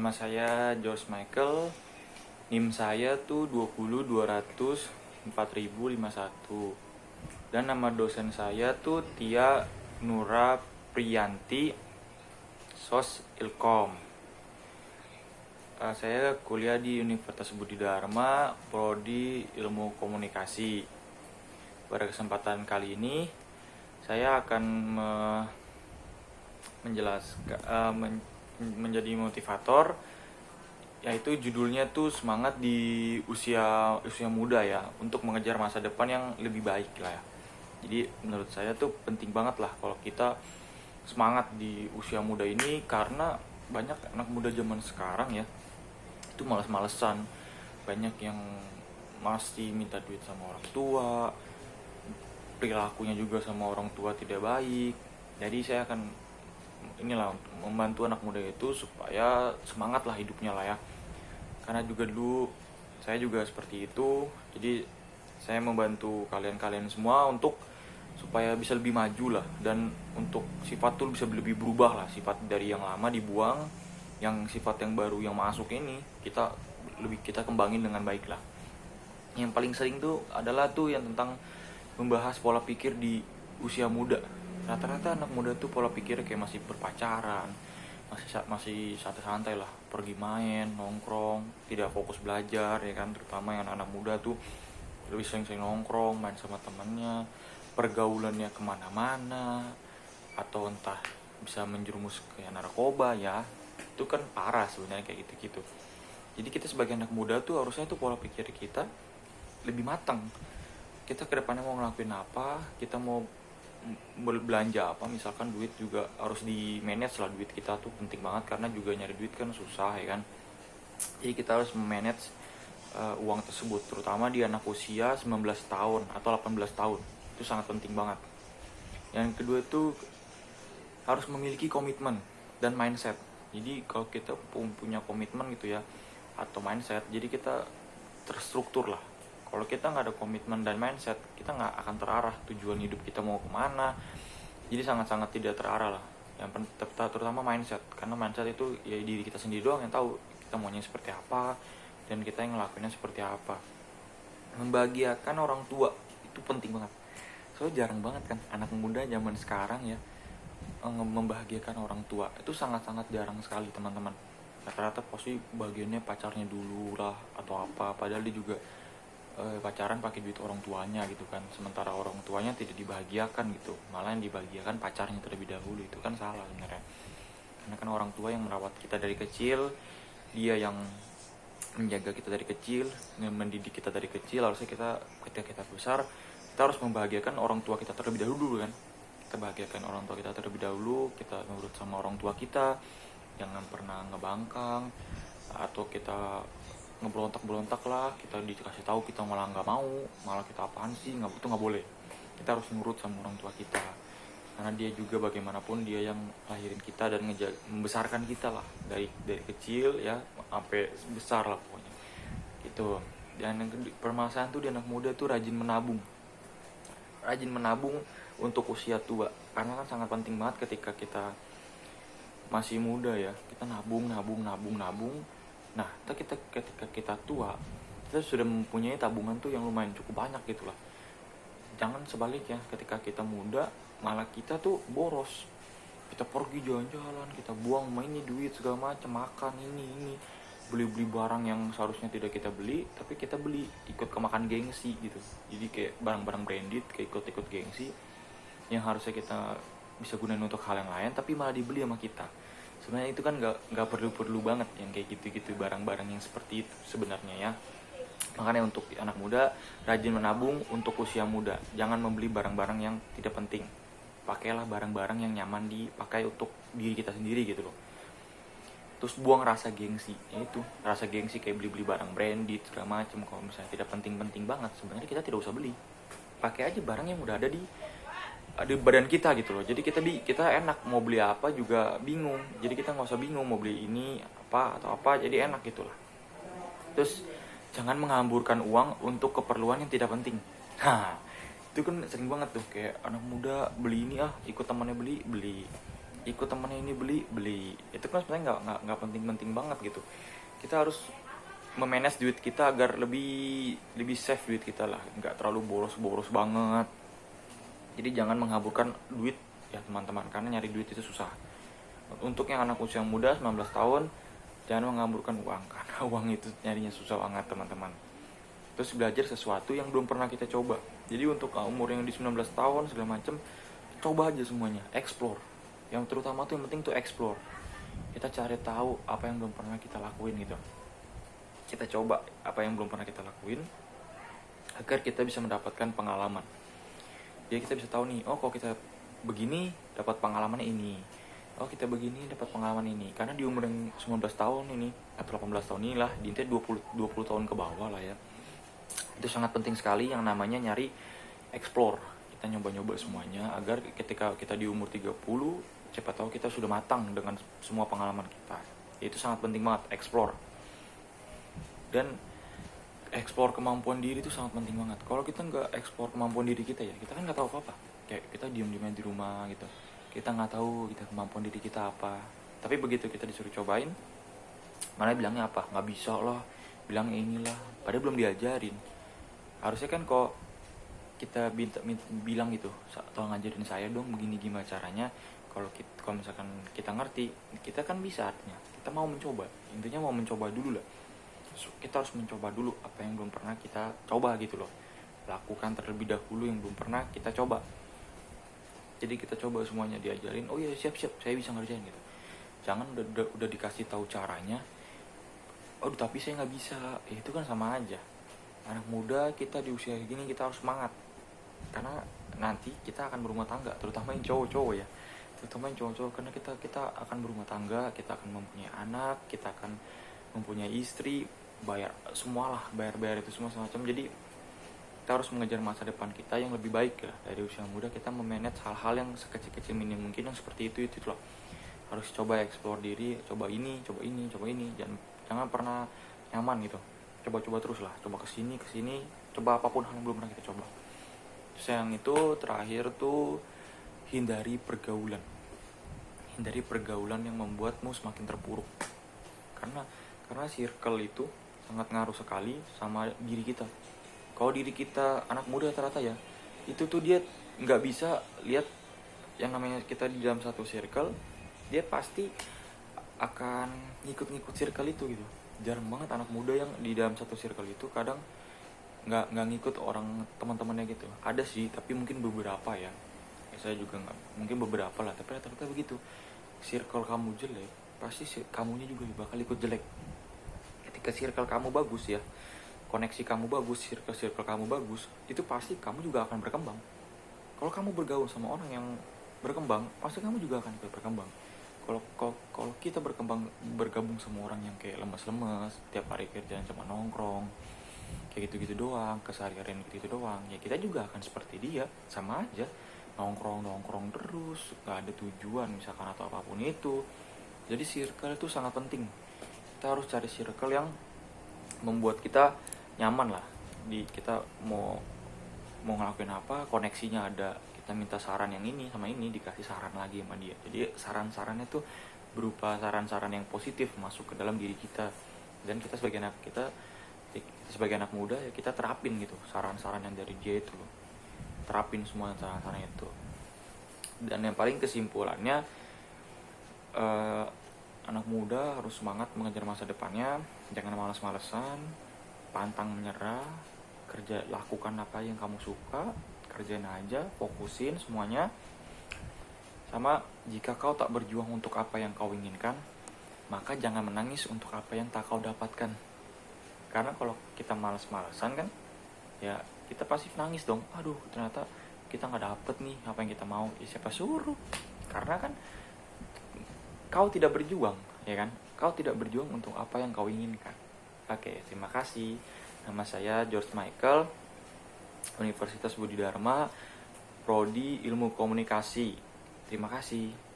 Nama saya George Michael. NIM saya tuh 20 200 4051. Dan nama dosen saya tuh Tia Nura Priyanti, Sos Ilkom. Saya kuliah di Universitas Budi Dharma, Prodi Ilmu Komunikasi. Pada kesempatan kali ini saya akan menjadi motivator, yaitu judulnya tuh semangat di usia muda ya, untuk mengejar masa depan yang lebih baik lah ya. Jadi menurut saya tuh penting banget lah kalau kita semangat di usia muda ini, karena banyak anak muda zaman sekarang ya itu malas-malesan, banyak yang masih minta duit sama orang tua, perilakunya juga sama orang tua tidak baik. Jadi saya akan untuk membantu anak muda itu supaya semangat lah hidupnya lah ya, karena juga dulu saya juga seperti itu. Jadi saya membantu kalian semua untuk supaya bisa lebih maju lah, dan untuk sifat tuh bisa lebih berubah lah, sifat dari yang lama dibuang, yang sifat yang baru yang masuk ini kita kembangin dengan baik lah. Yang paling sering tuh adalah tuh yang tentang membahas pola pikir di usia muda. Rata-rata anak muda tuh pola pikirnya kayak masih berpacaran, masih santai-santai lah, pergi main, nongkrong, tidak fokus belajar ya kan. Terutama yang anak muda tuh lebih sering nongkrong, main sama temannya, pergaulannya kemana-mana, atau entah bisa menjerumus ke narkoba ya. Itu kan parah sebenarnya kayak gitu-gitu. Jadi kita sebagai anak muda tuh harusnya tuh pola pikir kita lebih matang. Kita kedepannya mau ngelakuin apa, kita mau belanja apa, misalkan duit juga harus di manage lah. Duit kita tuh penting banget, karena juga nyari duit kan susah ya kan. Jadi kita harus manage uang tersebut, terutama di anak usia 19 tahun atau 18 tahun. Itu sangat penting banget. Yang kedua itu harus memiliki komitmen dan mindset. Jadi kalau kita punya komitmen gitu ya, atau mindset, jadi kita terstruktur lah. Kalau kita nggak ada komitmen dan mindset, kita nggak akan terarah tujuan hidup kita mau kemana. Jadi sangat-sangat tidak terarah lah. Yang terutama mindset, karena mindset itu ya diri kita sendiri doang yang tahu kita maunya seperti apa, dan kita yang ngelakuinnya seperti apa. Membahagiakan orang tua itu penting banget. Soalnya jarang banget kan anak muda zaman sekarang ya membahagiakan orang tua. Itu sangat-sangat jarang sekali teman-teman. Rata-rata pasti bagiannya pacarnya dulu lah atau apa, padahal dia juga pacaran pakai duit orang tuanya gitu kan. Sementara orang tuanya tidak dibahagiakan gitu, malah yang dibahagiakan pacarnya terlebih dahulu. Itu kan salah sebenarnya, karena kan orang tua yang merawat kita dari kecil, dia yang menjaga kita dari kecil, mendidik kita dari kecil. Harusnya ketika kita besar, kita harus membahagiakan orang tua kita terlebih dahulu kan. Kita bahagiakan orang tua kita terlebih dahulu, kita nurut sama orang tua kita, jangan pernah ngebangkang atau kita ngeberontak lah. Kita dikasih tahu kita malah nggak mau, malah kita apaan sih, itu nggak boleh. Kita harus nurut sama orang tua kita, karena dia juga bagaimanapun dia yang lahirin kita dan membesarkan kita lah, dari kecil ya sampai besar lah pokoknya itu. Dan yang permasalahan tuh di anak muda tuh rajin menabung untuk usia tua, karena kan sangat penting banget ketika kita masih muda ya, kita nabung. Nah, ketika kita tua, kita sudah mempunyai tabungan tuh yang lumayan cukup banyak gitu lah. Jangan sebaliknya, ketika kita muda malah kita tuh boros, kita pergi jalan-jalan, kita buang mainnya duit segala macam, makan ini beli barang yang seharusnya tidak kita beli, tapi kita beli ikut kemakan gengsi gitu. Jadi kayak barang-barang branded, kayak ikut gengsi yang harusnya kita bisa gunain untuk hal yang lain, tapi malah dibeli sama kita. Sebenarnya itu kan nggak perlu banget yang kayak gitu barang-barang yang seperti itu sebenarnya ya. Makanya untuk anak muda, rajin menabung untuk usia muda. Jangan membeli barang-barang yang tidak penting. Pakailah barang-barang yang nyaman dipakai untuk diri kita sendiri gitu loh. Terus buang rasa gengsi, yaitu rasa gengsi kayak beli barang branded segala macam. Kalau misalnya tidak penting-penting banget, sebenarnya kita tidak usah beli. Pakai aja barang yang udah ada di badan kita gitu loh. Jadi kita enak mau beli apa juga bingung. Jadi kita nggak usah bingung mau beli ini apa atau apa, jadi enak gitu lah. Terus jangan menghamburkan uang untuk keperluan yang tidak penting. Nah, itu kan sering banget tuh, kayak anak muda beli ini ikut temannya beli ikut temennya ini beli itu kan sebenarnya nggak penting-penting banget gitu. Kita harus memanage duit kita agar lebih lebih safe duit kita lah, nggak terlalu boros banget. Jadi jangan menghaburkan duit ya teman-teman, karena nyari duit itu susah. Untuk yang anak usia muda 19 tahun, jangan menghamburkan uang karena uang itu nyarinya susah banget teman-teman. Terus belajar sesuatu yang belum pernah kita coba. Jadi untuk umur yang di 19 tahun segala macem, coba aja semuanya, explore. Yang terutama tuh yang penting tuh explore. Kita cari tahu apa yang belum pernah kita lakuin gitu. Kita coba apa yang belum pernah kita lakuin agar kita bisa mendapatkan pengalaman. Jadi kita bisa tahu nih, oh kalau kita begini dapat pengalaman ini, oh kita begini dapat pengalaman ini. Karena di umur yang 19 tahun ini atau 18 tahun inilah, di intinya 20 tahun ke bawah lah ya, itu sangat penting sekali yang namanya nyari explore. Kita nyoba-nyoba semuanya agar ketika kita di umur 30, siapa tahu kita sudah matang dengan semua pengalaman kita. Itu sangat penting banget, explore. Dan explore kemampuan diri itu sangat penting banget. Kalau kita nggak explore kemampuan diri kita ya, kita kan nggak tahu apa-apa. Kayak kita diem-diem di rumah gitu, kita nggak tahu kita kemampuan diri kita apa. Tapi begitu kita disuruh cobain, mana bilangnya apa, nggak bisa lah, bilangnya inilah, padahal belum diajarin. Harusnya kan kok kita bilang gitu, tolong ngajarin saya dong begini gimana caranya. Kalau misalkan kita ngerti, kita kan bisa, artinya kita mau mencoba. Intinya mau mencoba dulu lah. Kita harus mencoba dulu apa yang belum pernah kita coba gitu loh. Lakukan terlebih dahulu yang belum pernah kita coba. Jadi kita coba semuanya, diajarin, oh iya siap saya bisa ngerjain gitu. Jangan udah dikasih tahu caranya, oh tapi saya nggak bisa. Itu kan sama aja. Anak muda kita di usia gini kita harus semangat, karena nanti kita akan berumah tangga, terutama yang cowok-cowok ya, karena kita akan berumah tangga, kita akan mempunyai anak, kita akan mempunyai istri, bayar itu semua semacam. Jadi kita harus mengejar masa depan kita yang lebih baik ya. Dari usia muda kita memanage hal-hal yang sekecil-kecil minim mungkin yang seperti itu loh. Harus coba explore diri, coba ini, jangan pernah nyaman gitu. Coba terus lah, coba kesini, coba apapun hal yang belum pernah kita coba. Terus yang itu terakhir tuh hindari pergaulan yang membuatmu semakin terpuruk. Karena circle itu sangat ngaruh sekali sama diri kita. Kalau diri kita anak muda rata-rata ya, itu tuh dia nggak bisa lihat yang namanya kita di dalam satu circle, dia pasti akan ngikut circle itu gitu. Jarang banget anak muda yang di dalam satu circle itu kadang nggak ngikut orang teman-temannya gitu. Ada sih, tapi mungkin beberapa ya. Saya juga nggak, mungkin beberapa lah, tapi rata-rata begitu. Circle kamu jelek, pasti kamunya juga bakal ikut jelek. Ketika circle kamu bagus ya, koneksi kamu bagus, circle kamu bagus, itu pasti kamu juga akan berkembang. Kalau kamu bergaul sama orang yang berkembang, pasti kamu juga akan berkembang. Kalau kita bergabung sama orang yang kayak lemas-lemas, tiap hari kerjaan cuma nongkrong, kayak gitu-gitu doang, keseharian gitu doang, ya kita juga akan seperti dia, sama aja, nongkrong terus, gak ada tujuan misalkan atau apapun itu. Jadi circle itu sangat penting. Kita harus cari circle yang membuat kita nyaman lah. Kita mau ngelakuin apa, koneksinya ada, kita minta saran yang ini sama ini, dikasih saran lagi sama dia. Jadi saran-sarannya tuh berupa saran-saran yang positif masuk ke dalam diri kita. Dan kita sebagai anak muda ya kita terapin gitu saran-saran yang dari dia itu, terapin semua saran-saran itu. Dan yang paling kesimpulannya, anak muda harus semangat mengejar masa depannya, jangan malas-malesan, pantang menyerah, lakukan apa yang kamu suka, kerjain aja, fokusin semuanya. Sama, jika kau tak berjuang untuk apa yang kau inginkan, maka jangan menangis untuk apa yang tak kau dapatkan. Karena kalau kita malas-malesan kan, ya kita pasti nangis dong. Aduh, ternyata kita nggak dapet nih apa yang kita mau. Ya siapa suruh? Karena kan kau tidak berjuang, ya kan? Kau tidak berjuang untuk apa yang kau inginkan. Oke, terima kasih. Nama saya George Michael, Universitas Budi Dharma, Prodi Ilmu Komunikasi. Terima kasih.